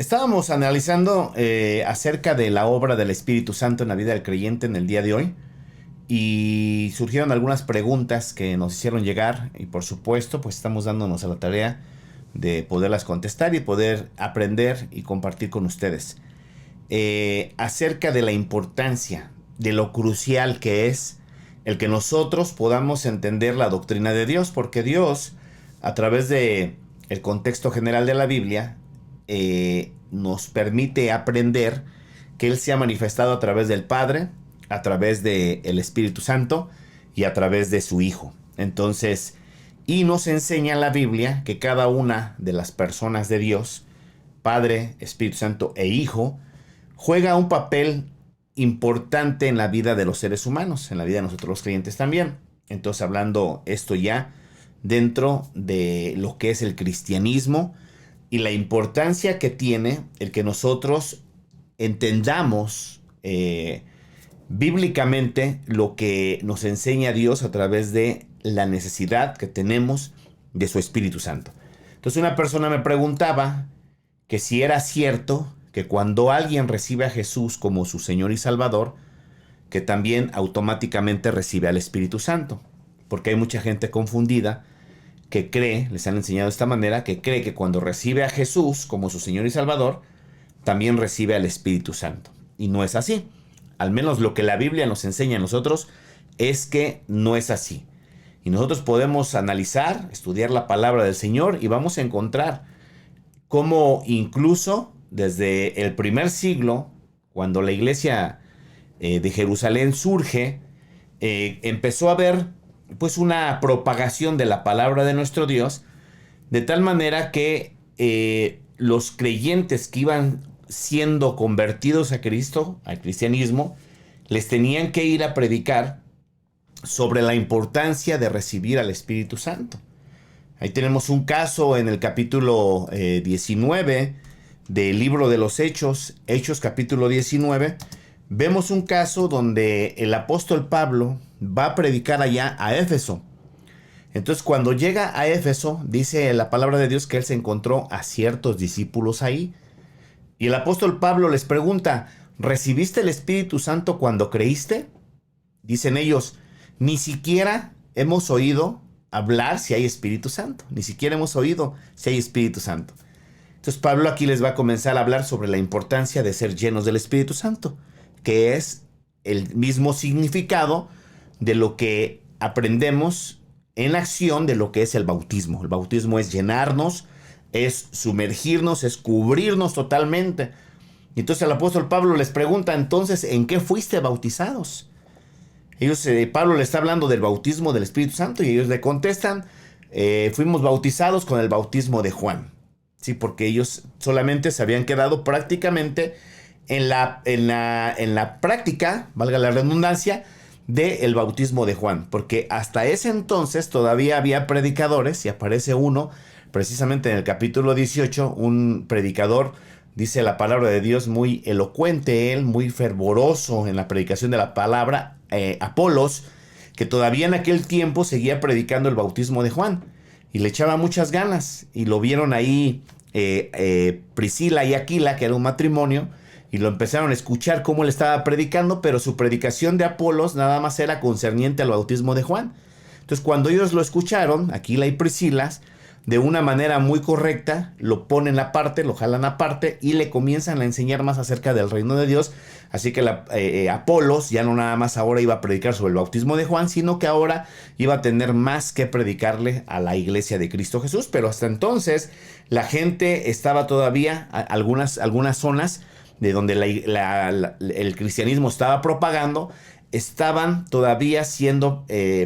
Estábamos analizando acerca de la obra del Espíritu Santo en la vida del creyente en el día de hoy y surgieron algunas preguntas que nos hicieron llegar y por supuesto pues estamos dándonos a la tarea de poderlas contestar y poder aprender y compartir con ustedes acerca de la importancia, de lo crucial que es el que nosotros podamos entender la doctrina de Dios, porque Dios a través de el contexto general de la Biblia nos permite aprender que Él se ha manifestado a través del Padre, a través del Espíritu Santo y a través de su Hijo. Entonces, y nos enseña la Biblia que cada una de las personas de Dios, Padre, Espíritu Santo e Hijo, juega un papel importante en la vida de los seres humanos, en la vida de nosotros los creyentes también. Entonces, hablando esto ya dentro de lo que es el cristianismo, y la importancia que tiene el que nosotros entendamos bíblicamente lo que nos enseña Dios a través de la necesidad que tenemos de su Espíritu Santo. Entonces una persona me preguntaba que si era cierto que cuando alguien recibe a Jesús como su Señor y Salvador, que también automáticamente recibe al Espíritu Santo. Porque hay mucha gente confundida que cree, les han enseñado de esta manera, que cree que cuando recibe a Jesús como su Señor y Salvador, también recibe al Espíritu Santo. Y no es así. Al menos lo que la Biblia nos enseña a nosotros es que no es así. Y nosotros podemos analizar, estudiar la palabra del Señor y vamos a encontrar cómo incluso desde el primer siglo, cuando la iglesia de Jerusalén surge, empezó a haber pues una propagación de la palabra de nuestro Dios, de tal manera que los creyentes que iban siendo convertidos a Cristo, al cristianismo, les tenían que ir a predicar sobre la importancia de recibir al Espíritu Santo. Ahí tenemos un caso en el capítulo 19 del libro de los Hechos, Hechos capítulo 19, vemos un caso donde el apóstol Pablo va a predicar allá a Éfeso. Entonces cuando llega a Éfeso, dice la palabra de Dios que él se encontró a ciertos discípulos ahí. Y el apóstol Pablo les pregunta, ¿recibiste el Espíritu Santo cuando creíste? Dicen ellos, ni siquiera hemos oído hablar si hay Espíritu Santo. Ni siquiera hemos oído si hay Espíritu Santo. Entonces Pablo aquí les va a comenzar a hablar sobre la importancia de ser llenos del Espíritu Santo, que es el mismo significado de lo que aprendemos en acción de lo que es el bautismo. El bautismo es llenarnos, es sumergirnos, es cubrirnos totalmente. Y entonces el apóstol Pablo les pregunta, entonces, ¿en qué fuiste bautizados? Pablo le está hablando del bautismo del Espíritu Santo y ellos le contestan, fuimos bautizados con el bautismo de Juan. Sí, porque ellos solamente se habían quedado prácticamente en la práctica, valga la redundancia, del bautismo de Juan. Porque hasta ese entonces todavía había predicadores, y aparece uno, precisamente en el capítulo 18, un predicador, dice la palabra de Dios, muy elocuente él, muy fervoroso en la predicación de la palabra, Apolos, que todavía en aquel tiempo seguía predicando el bautismo de Juan. Y le echaba muchas ganas. Y lo vieron ahí Priscila y Aquila, que era un matrimonio. Y lo empezaron a escuchar cómo él estaba predicando. Pero su predicación de Apolos nada más era concerniente al bautismo de Juan. Entonces cuando ellos lo escucharon, Aquila y Priscila, de una manera muy correcta, lo ponen aparte, lo jalan aparte. Y le comienzan a enseñar más acerca del reino de Dios. Así que Apolos ya no nada más ahora iba a predicar sobre el bautismo de Juan, sino que ahora iba a tener más que predicarle a la iglesia de Cristo Jesús. Pero hasta entonces la gente estaba todavía, algunas zonas de donde el cristianismo estaba propagando, estaban todavía siendo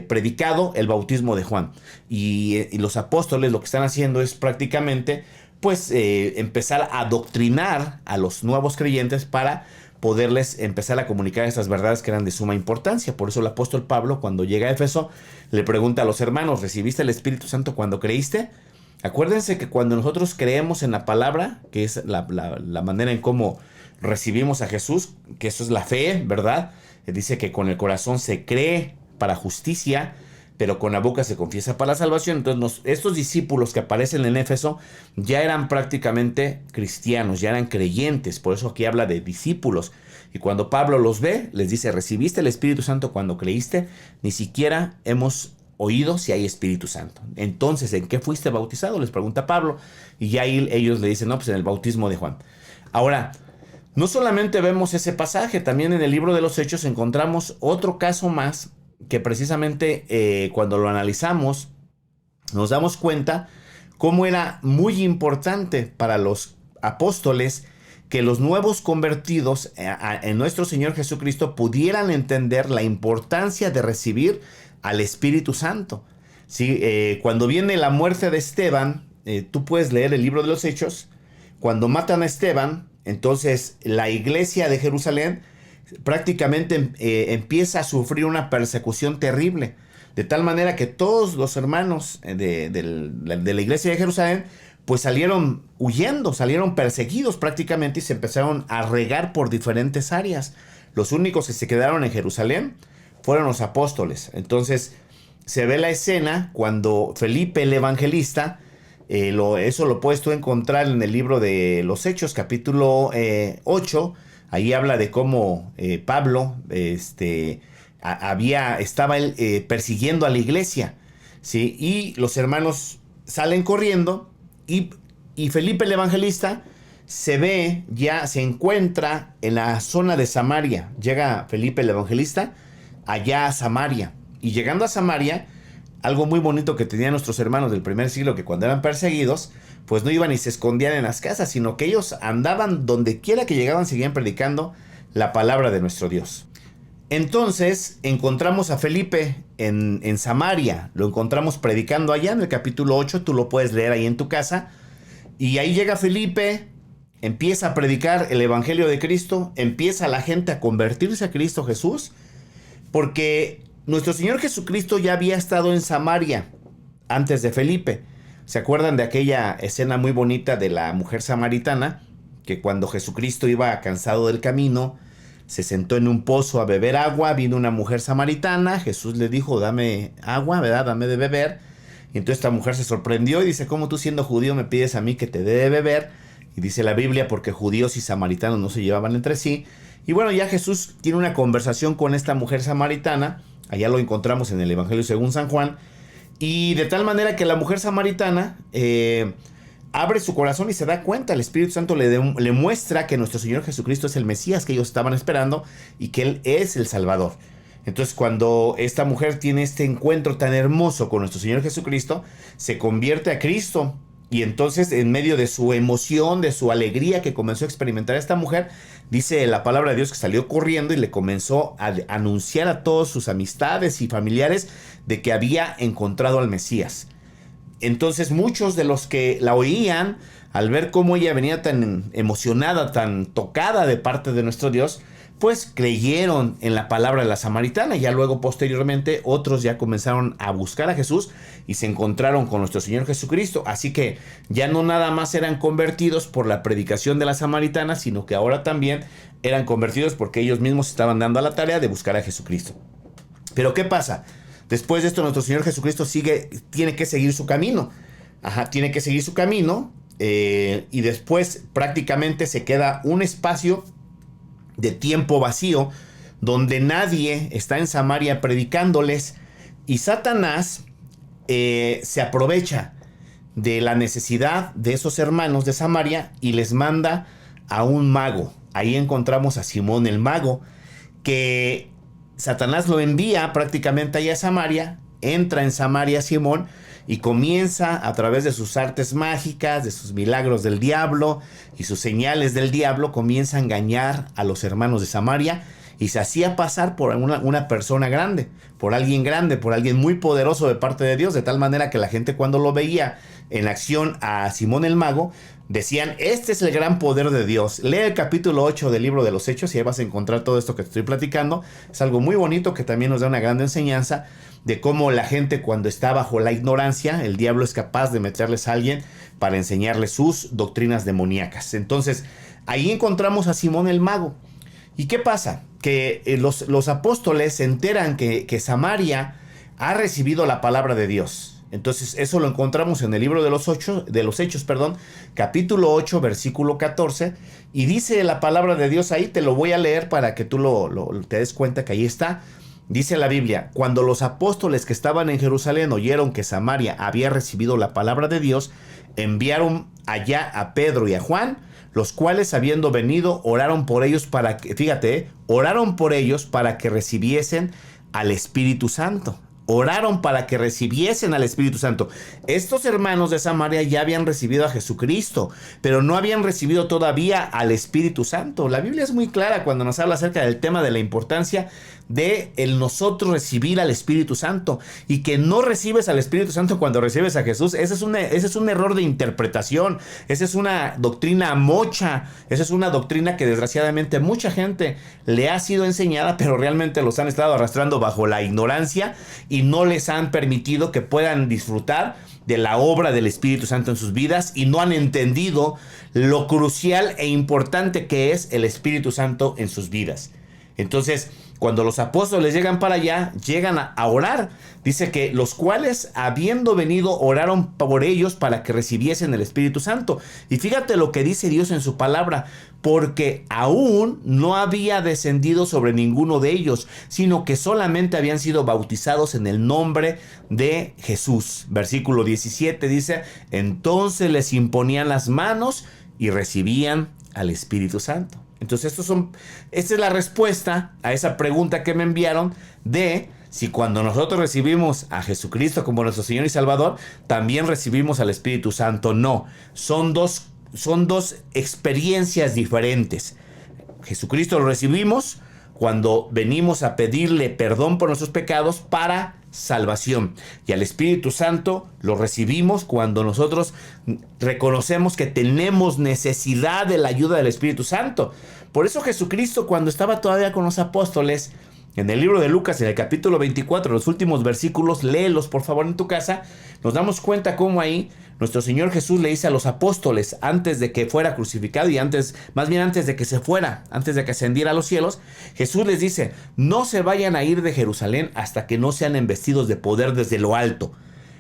predicado el bautismo de Juan. Y los apóstoles lo que están haciendo es prácticamente pues empezar a adoctrinar a los nuevos creyentes para poderles empezar a comunicar estas verdades que eran de suma importancia. Por eso el apóstol Pablo, cuando llega a Éfeso, le pregunta a los hermanos, ¿recibiste el Espíritu Santo cuando creíste? Acuérdense que cuando nosotros creemos en la palabra, que es la manera en cómo recibimos a Jesús, que eso es la fe, ¿verdad? Dice que con el corazón se cree para justicia, pero con la boca se confiesa para la salvación. Entonces estos discípulos que aparecen en Éfeso ya eran prácticamente cristianos, ya eran creyentes, por eso aquí habla de discípulos. Y cuando Pablo los ve, les dice, ¿recibiste el Espíritu Santo cuando creíste? Ni siquiera hemos oído si hay Espíritu Santo. Entonces, ¿en qué fuiste bautizado?, les pregunta Pablo. Y ya ahí ellos le dicen, no, pues en el bautismo de Juan. Ahora, no solamente vemos ese pasaje, también en el libro de los Hechos encontramos otro caso más que precisamente cuando lo analizamos nos damos cuenta cómo era muy importante para los apóstoles que los nuevos convertidos en nuestro Señor Jesucristo pudieran entender la importancia de recibir al Espíritu Santo. ¿Sí? Cuando viene la muerte de Esteban, tú puedes leer el libro de los Hechos. Cuando matan a Esteban, entonces la iglesia de Jerusalén prácticamente empieza a sufrir una persecución terrible, de tal manera que todos los hermanos de la iglesia de Jerusalén pues salieron huyendo, salieron perseguidos prácticamente y se empezaron a regar por diferentes áreas. Los únicos que se quedaron en Jerusalén fueron los apóstoles. Entonces se ve la escena cuando Felipe el evangelista, eso lo puedes tú encontrar en el libro de los Hechos, capítulo 8. Ahí habla de cómo Pablo estaba persiguiendo a la iglesia, ¿sí? Y los hermanos salen corriendo y Felipe el evangelista se encuentra en la zona de Samaria. Llega Felipe el evangelista allá a Samaria. Y llegando a Samaria, algo muy bonito que tenían nuestros hermanos del primer siglo, que cuando eran perseguidos, pues no iban y se escondían en las casas, sino que ellos andaban donde quiera que llegaban, seguían predicando la palabra de nuestro Dios. Entonces encontramos a Felipe en Samaria, lo encontramos predicando allá en el capítulo 8, tú lo puedes leer ahí en tu casa, y ahí llega Felipe, empieza a predicar el evangelio de Cristo, empieza la gente a convertirse a Cristo Jesús, porque nuestro Señor Jesucristo ya había estado en Samaria antes de Felipe. ¿Se acuerdan de aquella escena muy bonita de la mujer samaritana? Que cuando Jesucristo iba cansado del camino, se sentó en un pozo a beber agua, vino una mujer samaritana, Jesús le dijo, dame agua, ¿verdad? Dame de beber. Y entonces esta mujer se sorprendió y dice, ¿cómo tú siendo judío me pides a mí que te dé de beber? Y dice la Biblia, porque judíos y samaritanos no se llevaban entre sí. Y bueno, ya Jesús tiene una conversación con esta mujer samaritana, allá lo encontramos en el Evangelio según San Juan, y de tal manera que la mujer samaritana abre su corazón y se da cuenta, el Espíritu Santo le muestra que nuestro Señor Jesucristo es el Mesías que ellos estaban esperando y que Él es el Salvador. Entonces cuando esta mujer tiene este encuentro tan hermoso con nuestro Señor Jesucristo, se convierte a Cristo. Y entonces en medio de su emoción, de su alegría que comenzó a experimentar esta mujer, dice la palabra de Dios que salió corriendo y le comenzó a anunciar a todos sus amistades y familiares de que había encontrado al Mesías. Entonces muchos de los que la oían, al ver cómo ella venía tan emocionada, tan tocada de parte de nuestro Dios, pues creyeron en la palabra de la samaritana. Ya luego posteriormente otros ya comenzaron a buscar a Jesús y se encontraron con nuestro Señor Jesucristo. Así que ya no nada más eran convertidos por la predicación de la samaritana, sino que ahora también eran convertidos porque ellos mismos estaban dando a la tarea de buscar a Jesucristo. Pero ¿qué pasa? Después de esto nuestro Señor Jesucristo tiene que seguir su camino. Tiene que seguir su camino y después prácticamente se queda un espacio de tiempo vacío donde nadie está en Samaria predicándoles, y Satanás se aprovecha de la necesidad de esos hermanos de Samaria y les manda a un mago. Ahí encontramos a Simón el mago, que Satanás lo envía prácticamente allá a Samaria. Entra en Samaria Simón y comienza a través de sus artes mágicas, de sus milagros del diablo y sus señales del diablo, comienza a engañar a los hermanos de Samaria y se hacía pasar por una persona grande, por alguien muy poderoso de parte de Dios, de tal manera que la gente cuando lo veía en acción a Simón el mago, decían, este es el gran poder de Dios. Lee el capítulo 8 del libro de los Hechos y ahí vas a encontrar todo esto que te estoy platicando. Es algo muy bonito que también nos da una gran enseñanza de cómo la gente cuando está bajo la ignorancia, el diablo es capaz de meterles a alguien para enseñarles sus doctrinas demoníacas. Entonces, ahí encontramos a Simón el mago. ¿Y qué pasa? Que los apóstoles se enteran que Samaria ha recibido la palabra de Dios. Entonces eso lo encontramos en el libro de los Hechos, capítulo 8, versículo 14. Y dice la palabra de Dios ahí, te lo voy a leer para que tú te des cuenta que ahí está. Dice la Biblia: cuando los apóstoles que estaban en Jerusalén oyeron que Samaria había recibido la palabra de Dios, enviaron allá a Pedro y a Juan, los cuales, habiendo venido, oraron por ellos para que, oraron por ellos para que recibiesen al Espíritu Santo. Oraron para que recibiesen al Espíritu Santo. Estos hermanos de Samaria ya habían recibido a Jesucristo, pero no habían recibido todavía al Espíritu Santo. La Biblia es muy clara cuando nos habla acerca del tema de la importancia de el nosotros recibir al Espíritu Santo, y que no recibes al Espíritu Santo cuando recibes a Jesús. Ese es un error de interpretación. Esa es una doctrina mocha. Esa es una doctrina que desgraciadamente mucha gente le ha sido enseñada, pero realmente los han estado arrastrando bajo la ignorancia y no les han permitido que puedan disfrutar de la obra del Espíritu Santo en sus vidas, y no han entendido lo crucial e importante que es el Espíritu Santo en sus vidas. Entonces, cuando los apóstoles llegan para allá, llegan a orar. Dice que los cuales, habiendo venido, oraron por ellos para que recibiesen el Espíritu Santo. Y fíjate lo que dice Dios en su palabra: porque aún no había descendido sobre ninguno de ellos, sino que solamente habían sido bautizados en el nombre de Jesús. Versículo 17 dice: entonces les imponían las manos y recibían al Espíritu Santo. Entonces esta es la respuesta a esa pregunta que me enviaron de si cuando nosotros recibimos a Jesucristo como nuestro Señor y Salvador, también recibimos al Espíritu Santo. No, son dos experiencias diferentes. Jesucristo lo recibimos cuando venimos a pedirle perdón por nuestros pecados para salvación. Y al Espíritu Santo lo recibimos cuando nosotros reconocemos que tenemos necesidad de la ayuda del Espíritu Santo. Por eso Jesucristo, cuando estaba todavía con los apóstoles, en el libro de Lucas, en el capítulo 24, los últimos versículos, léelos por favor en tu casa, nos damos cuenta cómo ahí nuestro Señor Jesús le dice a los apóstoles, antes de que fuera crucificado y antes de que se fuera, antes de que ascendiera a los cielos, Jesús les dice: no se vayan a ir de Jerusalén hasta que no sean embestidos de poder desde lo alto.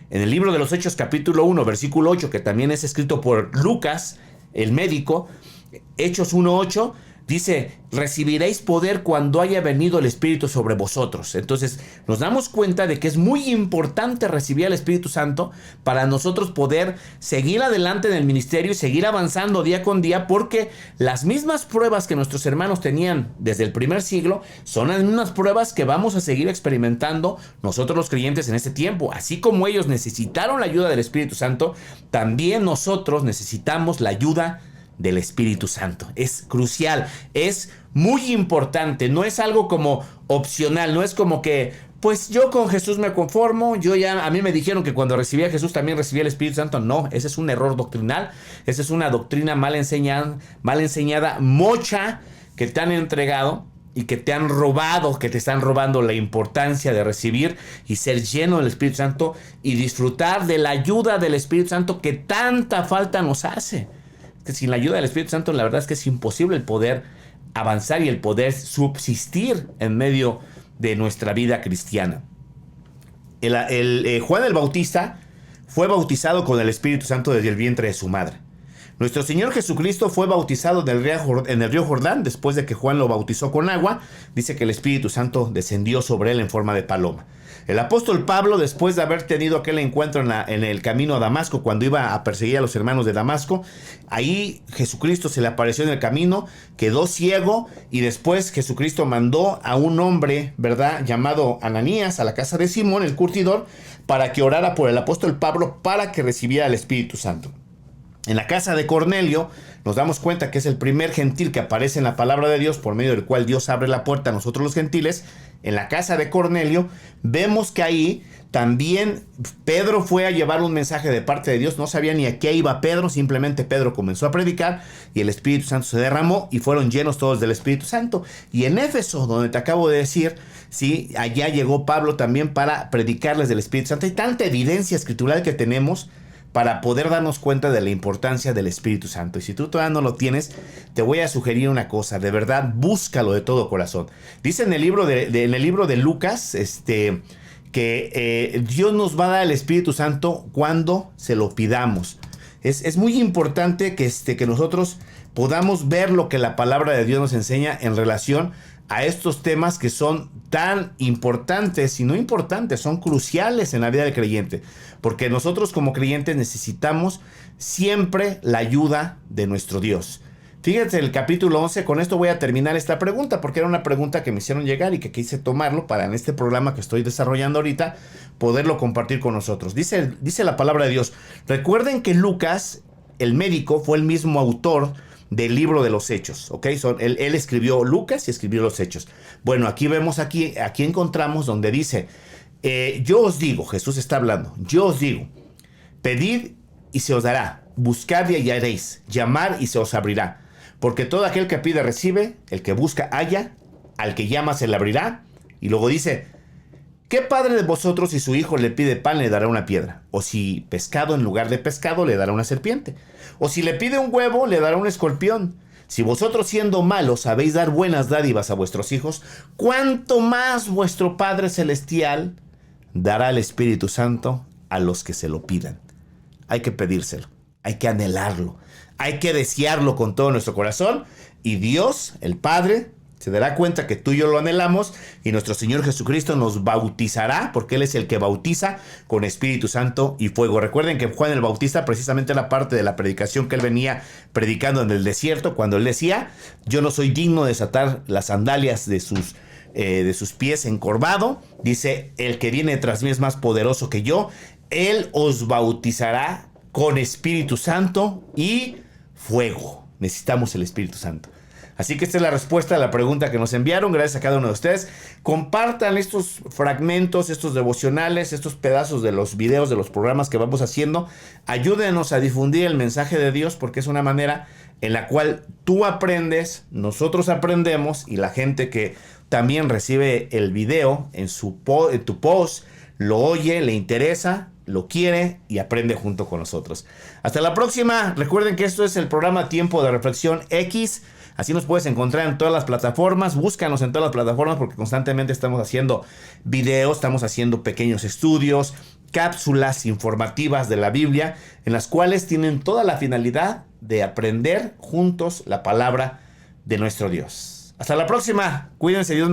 En el libro de los Hechos, capítulo 1, versículo 8, que también es escrito por Lucas, el médico, Hechos 1:8, dice: recibiréis poder cuando haya venido el Espíritu sobre vosotros. Entonces nos damos cuenta de que es muy importante recibir al Espíritu Santo para nosotros poder seguir adelante en el ministerio y seguir avanzando día con día, porque las mismas pruebas que nuestros hermanos tenían desde el primer siglo son las mismas pruebas que vamos a seguir experimentando nosotros los creyentes en este tiempo. Así como ellos necesitaron la ayuda del Espíritu Santo, también nosotros necesitamos la ayuda del Espíritu Santo. Es crucial, es muy importante, no es algo como opcional, no es como que pues yo con Jesús me conformo, a mí me dijeron que cuando recibí a Jesús también recibí el Espíritu Santo. No, ese es un error doctrinal, esa es una doctrina mal enseñada, mocha, que te han entregado y que te han robado, que te están robando la importancia de recibir y ser lleno del Espíritu Santo y disfrutar de la ayuda del Espíritu Santo que tanta falta nos hace. Que sin la ayuda del Espíritu Santo, la verdad es que es imposible el poder avanzar y el poder subsistir en medio de nuestra vida cristiana. Juan el Bautista fue bautizado con el Espíritu Santo desde el vientre de su madre. Nuestro Señor Jesucristo fue bautizado en el río Jordán. Después de que Juan lo bautizó con agua, dice que el Espíritu Santo descendió sobre él en forma de paloma. El apóstol Pablo, después de haber tenido aquel encuentro en el camino a Damasco, cuando iba a perseguir a los hermanos de Damasco, ahí Jesucristo se le apareció en el camino, quedó ciego, y después Jesucristo mandó a un hombre, ¿verdad?, llamado Ananías, a la casa de Simón, el curtidor, para que orara por el apóstol Pablo para que recibiera el Espíritu Santo. En la casa de Cornelio nos damos cuenta que es el primer gentil que aparece en la palabra de Dios, por medio del cual Dios abre la puerta a nosotros los gentiles. En la casa de Cornelio vemos que ahí también Pedro fue a llevar un mensaje de parte de Dios. No sabía ni a qué iba Pedro, simplemente Pedro comenzó a predicar y el Espíritu Santo se derramó y fueron llenos todos del Espíritu Santo. Y en Éfeso, donde te acabo de decir, sí, allá llegó Pablo también para predicarles del Espíritu Santo. Hay tanta evidencia escritural que tenemos para poder darnos cuenta de la importancia del Espíritu Santo. Y si tú todavía no lo tienes, te voy a sugerir una cosa. De verdad, búscalo de todo corazón. Dice en el libro de Lucas, que Dios nos va a dar el Espíritu Santo cuando se lo pidamos. Es muy importante que nosotros podamos ver lo que la palabra de Dios nos enseña en relación a estos temas que son tan importantes, y no importantes, son cruciales en la vida del creyente. Porque nosotros como creyentes necesitamos siempre la ayuda de nuestro Dios. Fíjense el capítulo 11, con esto voy a terminar esta pregunta, porque era una pregunta que me hicieron llegar y que quise tomarlo para en este programa que estoy desarrollando ahorita, poderlo compartir con nosotros. Dice la palabra de Dios, recuerden que Lucas, el médico, fue el mismo autor del libro de los Hechos, ¿ok? Él escribió Lucas y escribió los Hechos. Bueno, aquí vemos, aquí encontramos donde dice, yo os digo, Jesús está hablando, yo os digo, pedid y se os dará, buscad y hallaréis, llamad y se os abrirá. Porque todo aquel que pide recibe, el que busca halla, al que llama se le abrirá. Y luego dice, ¿qué padre de vosotros si su hijo le pide pan le dará una piedra? O si pescado en lugar de pescado le dará una serpiente. O si le pide un huevo le dará un escorpión. Si vosotros siendo malos sabéis dar buenas dádivas a vuestros hijos, ¿cuánto más vuestro Padre Celestial dará el Espíritu Santo a los que se lo pidan? Hay que pedírselo, hay que anhelarlo. Hay que desearlo con todo nuestro corazón y Dios, el Padre, se dará cuenta que tú y yo lo anhelamos y nuestro Señor Jesucristo nos bautizará, porque Él es el que bautiza con Espíritu Santo y fuego. Recuerden que Juan el Bautista, precisamente la parte de la predicación que él venía predicando en el desierto, cuando él decía, yo no soy digno de desatar las sandalias de sus pies encorvado, dice, el que viene tras mí es más poderoso que yo, Él os bautizará con Espíritu Santo y fuego. Necesitamos el Espíritu Santo. Así que esta es la respuesta a la pregunta que nos enviaron. Gracias a cada uno de ustedes. Compartan estos fragmentos, estos devocionales, estos pedazos de los videos, de los programas que vamos haciendo. Ayúdenos a difundir el mensaje de Dios, porque es una manera en la cual tú aprendes, nosotros aprendemos, y la gente que también recibe el video en tu post, lo oye, le interesa, lo quiere y aprende junto con nosotros. Hasta la próxima. Recuerden que esto es el programa Tiempo de Reflexión X. Así nos puedes encontrar en todas las plataformas. Búscanos en todas las plataformas porque constantemente estamos haciendo videos, estamos haciendo pequeños estudios, cápsulas informativas de la Biblia, en las cuales tienen toda la finalidad de aprender juntos la palabra de nuestro Dios. Hasta la próxima. Cuídense, Dios.